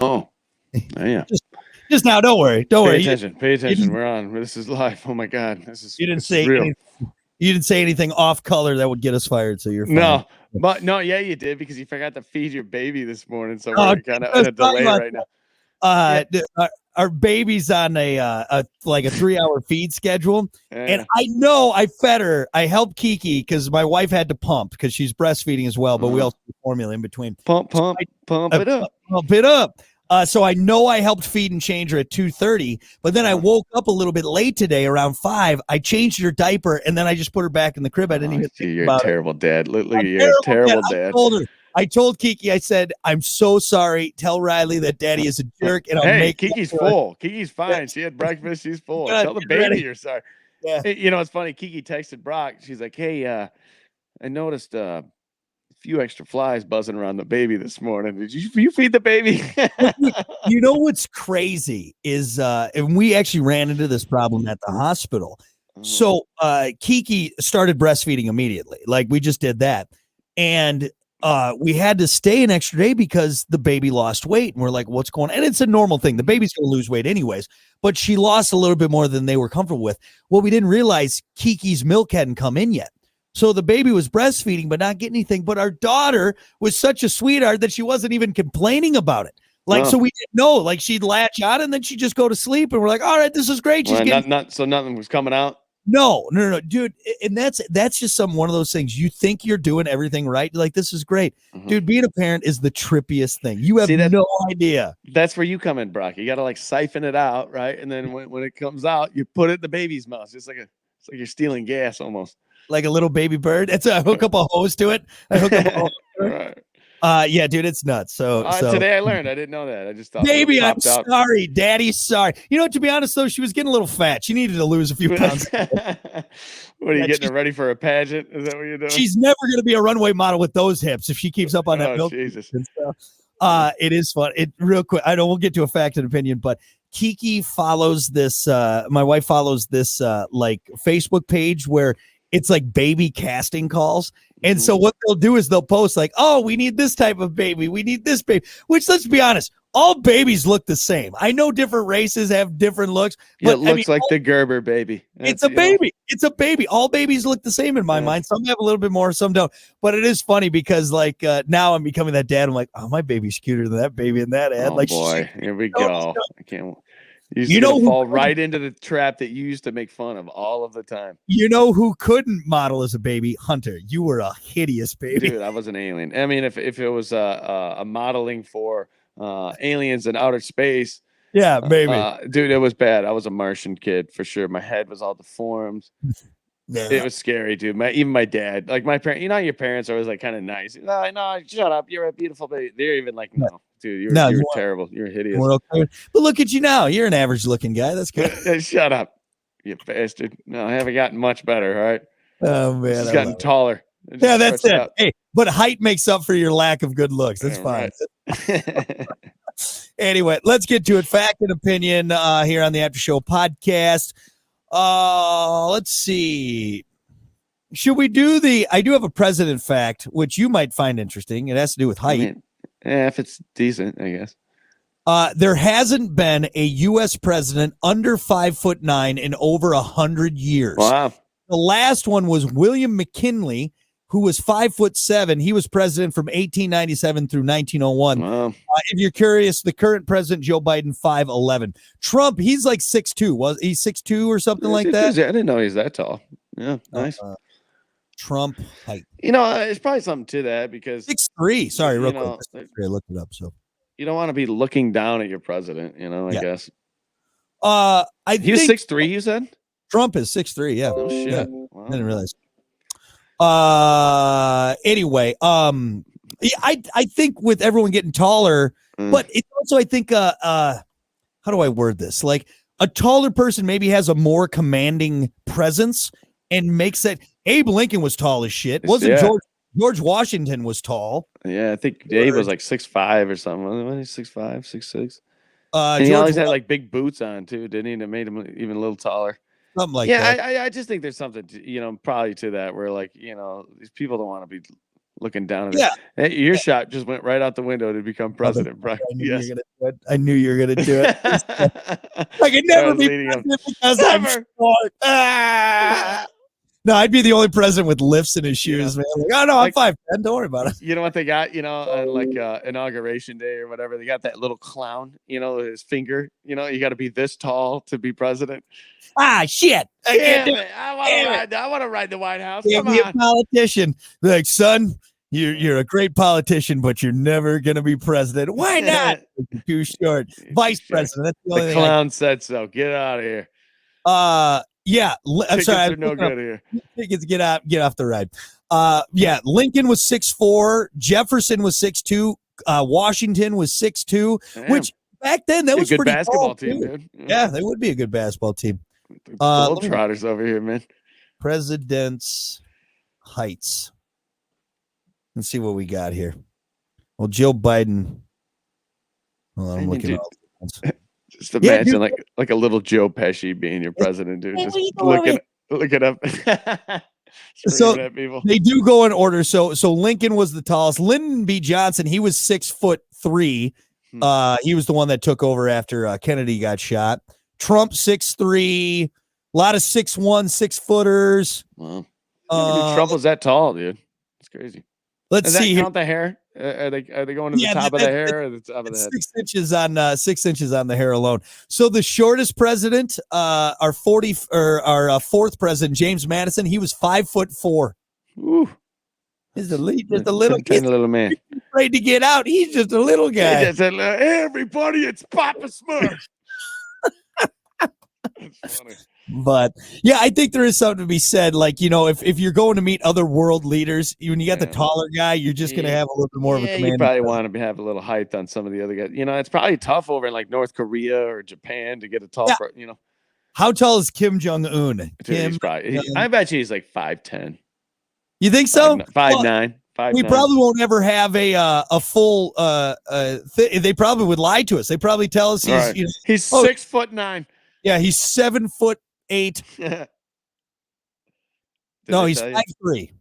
Oh, yeah. Just now. Don't worry. Don't Pay worry. attention. Pay attention. You, We're on. This is live. Oh my God. you didn't This is say real. you didn't say anything off color that would get us fired, so you're fine. No, but no, yeah, you did because you forgot to feed your baby this morning. So Oh, we're kind of in a delay right now. Our baby's on a 3-hour feed schedule, and Yeah. I know I fed her. I helped Kiki because my wife had to pump because she's breastfeeding as well, but we also do formula in between. Pump it up. Pump it up. So I know I helped feed and change her at 2:30, but then I woke up a little bit late today around 5. I changed her diaper, and then I just put her back in the crib. I didn't even think You're about a terrible dad. Look, it. you're a terrible dad. I told Kiki, I said, I'm so sorry. Tell Riley that Daddy is a jerk, and I'll make Kiki's full. Kiki's fine. She had breakfast. She's full. Good, Tell the baby ready. you're sorry. Yeah. You know, it's funny. Kiki texted Brock. She's like, hey, I noticed a few extra flies buzzing around the baby this morning. Did you feed the baby? You know what's crazy is, and we actually ran into this problem at the hospital. So Kiki started breastfeeding immediately. Like we just did that. And we had to stay an extra day because the baby lost weight. And we're like, what's going on? And it's a normal thing. The baby's going to lose weight anyways. But she lost a little bit more than they were comfortable with. Well, we didn't realize Kiki's milk hadn't come in yet. So the baby was breastfeeding, but not getting anything. But our daughter was such a sweetheart that she wasn't even complaining about it. So we didn't know. Like she'd latch on and then she'd just go to sleep. And we're like, all right, this is great. So nothing was coming out. No, dude. And that's just one of those things. You think you're doing everything right. Like, this is great. Dude, being a parent is the trippiest thing. You have no idea. That's where you come in, Brock. You got to siphon it out, right? And then when it comes out, you put it in the baby's mouth. It's like you're stealing gas almost. Like a little baby bird. I hook up a hose to it. Right. Yeah, dude, it's nuts. So today I learned. I didn't know that. I just thought, baby, I'm sorry. Daddy's sorry. You know, to be honest though, she was getting a little fat. She needed to lose a few pounds. What are you getting her ready for a pageant? Is that what you're doing? She's never going to be a runway model with those hips if she keeps up on that milk. Jesus. It is fun. Real quick. We'll get to a fact and opinion, but Kiki follows this. My wife follows this Facebook page where it's like baby casting calls. And so what they'll do is they'll post like, oh, we need this type of baby. We need this baby, which, let's be honest, all babies look the same. I know different races have different looks. But it looks like the Gerber baby. It's a baby. It's a baby. All babies look the same in my mind. Some have a little bit more, some don't. But it is funny because now I'm becoming that dad. I'm like, oh, my baby's cuter than that baby in that ad. Oh, boy, here we go. I can't. You fall right into the trap that you used to make fun of all of the time. You know who couldn't model as a baby? Hunter. You were a hideous baby. Dude, I was an alien. I mean, if it was a modeling for aliens in outer space. Yeah, maybe. Dude, it was bad. I was a Martian kid for sure. My head was all deformed. Yeah. It was scary, dude. Even my dad, like my parents, your parents are always kind of nice. No, shut up. You're a beautiful baby. They're even like, no. Dude, you're terrible. You're hideous. Okay. But look at you now. You're an average-looking guy. That's good. Shut up, you bastard. No, I haven't gotten much better. All right. Oh man, it's gotten taller. Yeah, that's it. Hey, but height makes up for your lack of good looks. That's fine. Right. Anyway, let's get to it. Fact and opinion here on the After Show podcast. Let's see. Should we do I do have a president fact, which you might find interesting. It has to do with height. If it's decent, I guess. There hasn't been a U.S. president under 5'9" in over 100 years. Wow. The last one was William McKinley, who was 5'7". He was president from 1897 through 1901. Wow. If you're curious, the current president, Joe Biden, 5'11". Trump, he's like 6'2". Was he 6'2" or something like that? I didn't know he's that tall. Yeah, nice. Trump height. It's probably something to that because 6'3". Sorry, real quick. I looked it up. So you don't want to be looking down at your president, I guess. He was 6'3", you said? Trump is 6'3". Yeah. Oh shit. Yeah. Wow. I didn't realize. Anyway, I think with everyone getting taller, but it's also, I think, how do I word this? Like a taller person maybe has a more commanding presence and makes that. Abe Lincoln was tall as shit. Wasn't George Washington was tall. Yeah, I think Abe was like 6'5" or something. Wasn't he 6'5", 6'6"? And he always had big boots on too, didn't he? That made him even a little taller. Something like that. I just think there's something, probably to that where these people don't want to be looking down at it. Yeah. Hey, your shot just went right out the window to become president, bro. Yes. I knew you were gonna do it. I could never be president because I'm short. No, I'd be the only president with lifts in his shoes, man. Like, oh no, I'm 5'10". Don't worry about it. You know what they got? On like inauguration day or whatever, they got that little clown. His finger. You got to be this tall to be president. Ah, shit! I want to ride the White House. Come on. Be a politician. Like, son, you're a great politician, but you're never gonna be president. Why not? You're too short. Vice president. That's the only thing. Clown said so. Get out of here. Yeah, I'm sorry. No good here. Tickets, get off the ride. Yeah, Lincoln was 6'4", Jefferson was 6'2", Washington was 6'2", which back then that was a good pretty basketball team, dude. Yeah, they would be a good basketball team. Globetrotters over here, man. President's heights. Let's see what we got here. Well, Joe Biden. Hold on, I'm looking at all the ones. Just imagine like a little Joe Pesci being your president, dude. Just look it up. So they do go in order. So Lincoln was the tallest. Lyndon B. Johnson, he was 6'3". He was the one that took over after Kennedy got shot. Trump 6'3". A lot of 6'1", 6-footers. Wow. Trump was that tall, dude. It's crazy. Let's see. Count the hair? Are they going to the top of the hair or the top of the head? 6 inches on the hair alone. So the shortest president, our fourth president, James Madison, he was 5'4". Ooh. He's just a little man. Afraid to get out. He's just a little guy. Just everybody, it's Papa Smurf. That's funny. But yeah, I think there is something to be said. Like, if you're going to meet other world leaders, when you got the taller guy, you're just going to have a little bit more of a command. You probably want to have a little height on some of the other guys. It's probably tough over in like North Korea or Japan to get a tall. Yeah. How tall is Kim Jong-un? I bet you he's like 5'10". You think so? 5'9". We probably won't ever have a full. They probably would lie to us. They probably tell us he's 6'9". Yeah, he's 7'8". No, he's 5'3".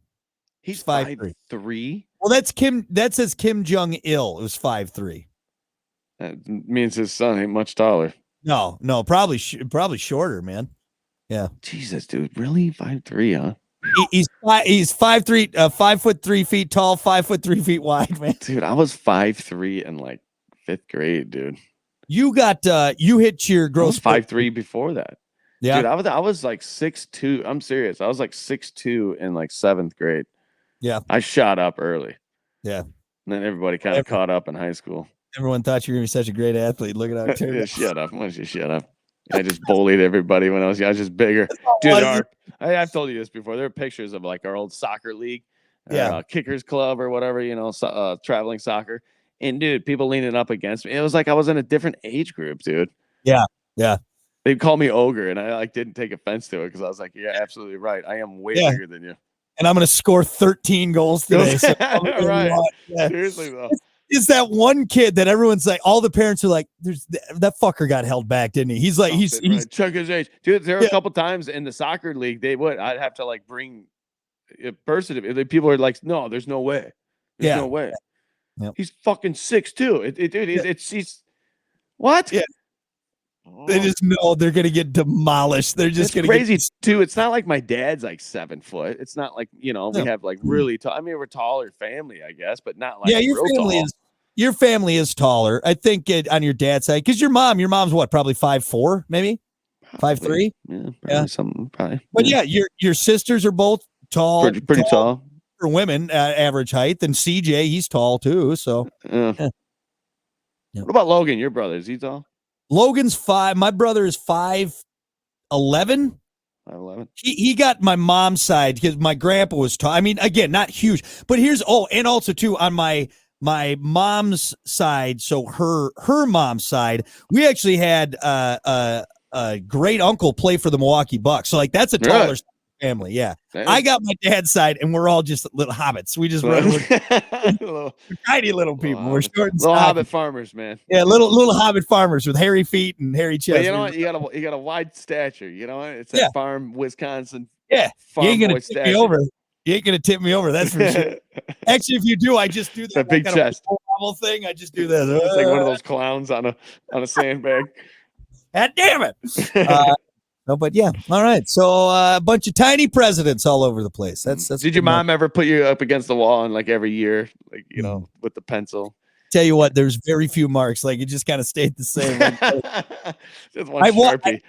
He's 5'3". Well, that's Kim. That says Kim Jong Il. It was 5'3". That means his son ain't much taller. No, probably shorter, man. Yeah. Jesus, dude, really 5'3", huh? He's 5'3", 5'3" feet tall, 5'3" feet wide, man. Dude, I was 5'3" in like 5th grade, dude. You got you hit your gross 5'3" before that. Yeah, dude, I was like 6'2". I'm serious. I was like 6'2" in like 7th grade. Yeah, I shot up early. Yeah, and then everybody kind of caught up in high school. Everyone thought you were gonna be such a great athlete. Look at how it turned out. Shut up! Why don't you shut up? I just bullied everybody when I was just bigger. Dude, I've told you this before. There are pictures of like our old soccer league, kickers club or whatever, traveling soccer. And dude, people leaning up against me. It was like I was in a different age group, dude. Yeah. They'd call me ogre, and I didn't take offense to it because I was like, "You're absolutely right. I am way bigger than you." And I'm going to score 13 goals today. So right? Seriously though. Is that one kid that everyone's like, all the parents are like, that fucker got held back, didn't he? He's like, he's check his age, dude. There were a couple times in the soccer league I'd have to like bring a person. People are like, no, there's no way. There's no way. Yep. He's fucking 6'2". He's what? Yeah. They just know they're gonna get demolished. They're just gonna crazy too. It's not like my dad's like 7 foot. It's not like we have like really tall. I mean, we're taller family, I guess, but not like your family is taller. I think on your dad's side, because your mom's what, probably 5'4", maybe 5'3". Yeah, something probably. But your sisters are both tall, pretty tall for women, average height. And CJ, he's tall too. So, What about Logan? Your brother, is he tall? Logan's 5. My brother is 5'11". 5'11". He got my mom's side because my grandpa was tall. I mean, again, not huge, but and also too on my mom's side. So her mom's side, we actually had a great uncle play for the Milwaukee Bucks. So like that's a taller family. Yeah. I got my dad's side, and we're all just little hobbits. We just run tiny little people. We're short and little hobbit farmers, man. Yeah, little hobbit farmers with hairy feet and hairy chests. But you know what? You got a wide stature. You know what? It's that farm Wisconsin. Yeah, farm you ain't gonna boy take me over. You ain't gonna tip me over, that's for sure. Actually, if you do, I just do that big chest thing. I just do this. It's like one of those clowns on a sandbag. God damn it! No, but yeah, all right. So a bunch of tiny presidents all over the place. That's. Did your mom ever put you up against the wall and like every year, like with the pencil? Tell you what, there's very few marks. Like it just kind of stayed the same. Just one Sharpie.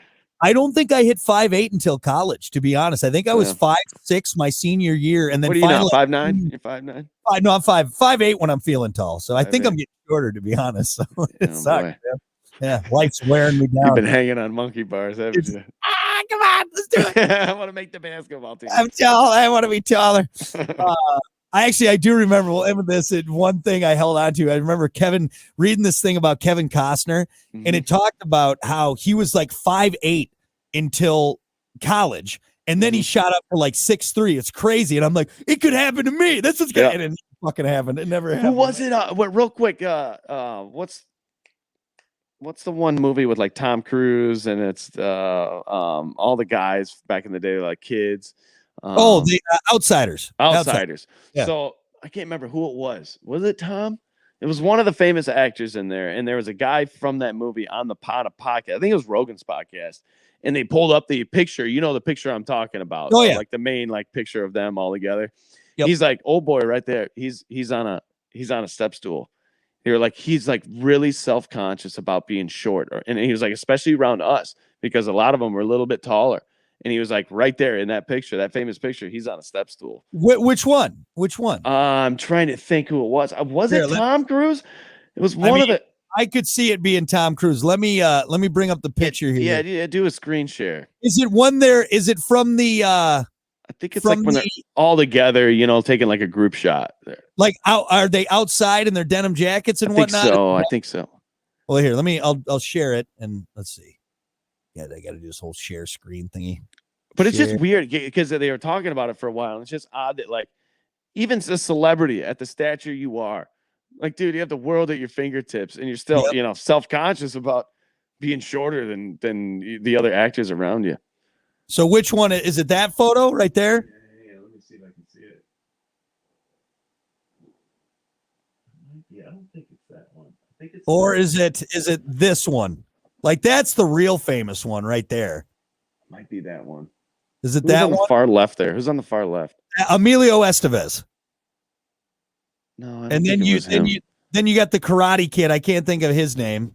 I don't think I hit 5'8" until college, to be honest. I think I was 5'6" my senior year, and then what are you now? 5'9"? You're 5'9"? No, I'm 5'8" when I'm feeling tall. So I think I'm getting shorter, to be honest. So it sucks. Man. Yeah, life's wearing me down. You've been hanging on monkey bars, haven't you? Come on, let's do it. I want to make the basketball team. I'm tall. I want to be taller. I do remember. We'll end with this. One thing I held on to. I remember Kevin reading this thing about Kevin Costner, and it talked about how he was like 5'8" until college, and then he shot up to like 6'3". It's crazy, and I'm like, it could happen to me. This is good, and it fucking happened. It never happened. Who was it? Real quick. What's the one movie with like Tom Cruise and it's all the guys back in the day, like kids? The Outsiders. Outsiders. Yeah. So I can't remember who it was. Was it Tom? It was one of the famous actors in there, and there was a guy from that movie on the podcast. I think it was Rogan's podcast, and they pulled up the picture. You know the picture I'm talking about? Oh yeah, like the main like picture of them all together. Yep. He's like, oh boy, right there. He's on a step stool. They were like, he's like really self-conscious about being short. And he was like, especially around us, because a lot of them were a little bit taller. And he was like, right there in that picture, that famous picture, he's on a step stool. Which one? I'm trying to think who it was. Was it Tom Cruise? It was one of the. I could see it being Tom Cruise. Let me bring up the picture here. Yeah, do a screen share. Is it one there? Is it from the I think it's like when they're all together, taking like a group shot there. Like, are they outside in their denim jackets and whatnot? I think so. Well, here, I'll share it and let's see. Yeah, they got to do this whole share screen thingy. But it's just weird because they were talking about it for a while. And it's just odd that like even a celebrity at the stature you are, like, dude, you have the world at your fingertips and you're still, self-conscious about being shorter than the other actors around you. So which one is it? That photo right there? Yeah, let me see if I can see it. Yeah, I don't think it's that one. I think it's or is it this one? Like that's the real famous one right there. Might be that one. Is it that on one? The far left there? Who's on the far left? Emilio Estevez. No, and then you got the Karate Kid. I can't think of his name.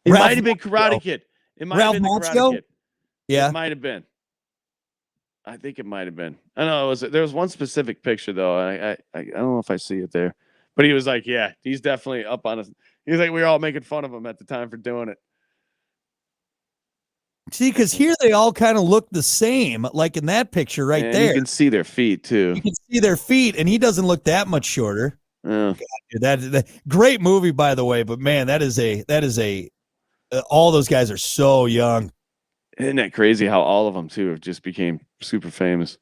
It might have been Karate Kid. It might have been the Karate Kid. Yeah, it might have been. I think it might have been. I know there was one specific picture though. I don't know if I see it there, but he was like, yeah, he's definitely up on us. He's like, we were all making fun of him at the time for doing it. See, because here they all kind of look the same, like in that picture right there. You can see their feet too. You can see their feet, and he doesn't look that much shorter. Oh. God, dude, that great movie, by the way. But man, that is a all those guys are so young. Isn't that crazy how all of them too have just became super famous?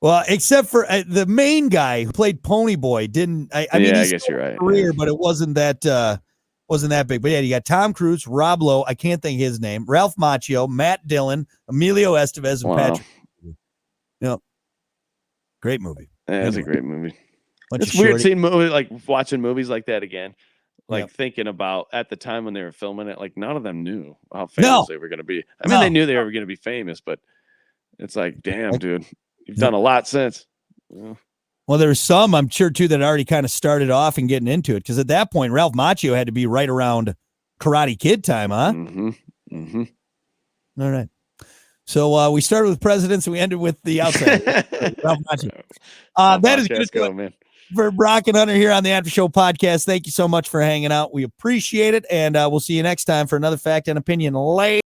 Well, except for the main guy who played Pony Boy didn't. I mean, I guess you're right. Career, but it wasn't that big. But yeah, you got Tom Cruise, Rob Lowe. I can't think his name. Ralph Macchio, Matt Dillon, Emilio Estevez, and Patrick. Yep. Great movie. Yeah, it's a great movie. It's weird seeing watching movies like that again. Thinking about at the time when they were filming it, like none of them knew how famous they were going to be. I mean, they knew they were going to be famous, but it's like, damn, dude, you've done a lot since. Yeah. Well, there's some, I'm sure, too, that already kind of started off and getting into it. Because at that point, Ralph Macchio had to be right around Karate Kid time, huh? Mm-hmm. Mm-hmm. All right. So we started with presidents and we ended with the outside. Ralph Macchio. That is good, man. For Brock and Hunter here on the After Show podcast. Thank you so much for hanging out. We appreciate it. And we'll see you next time for another Fact and Opinion. Later.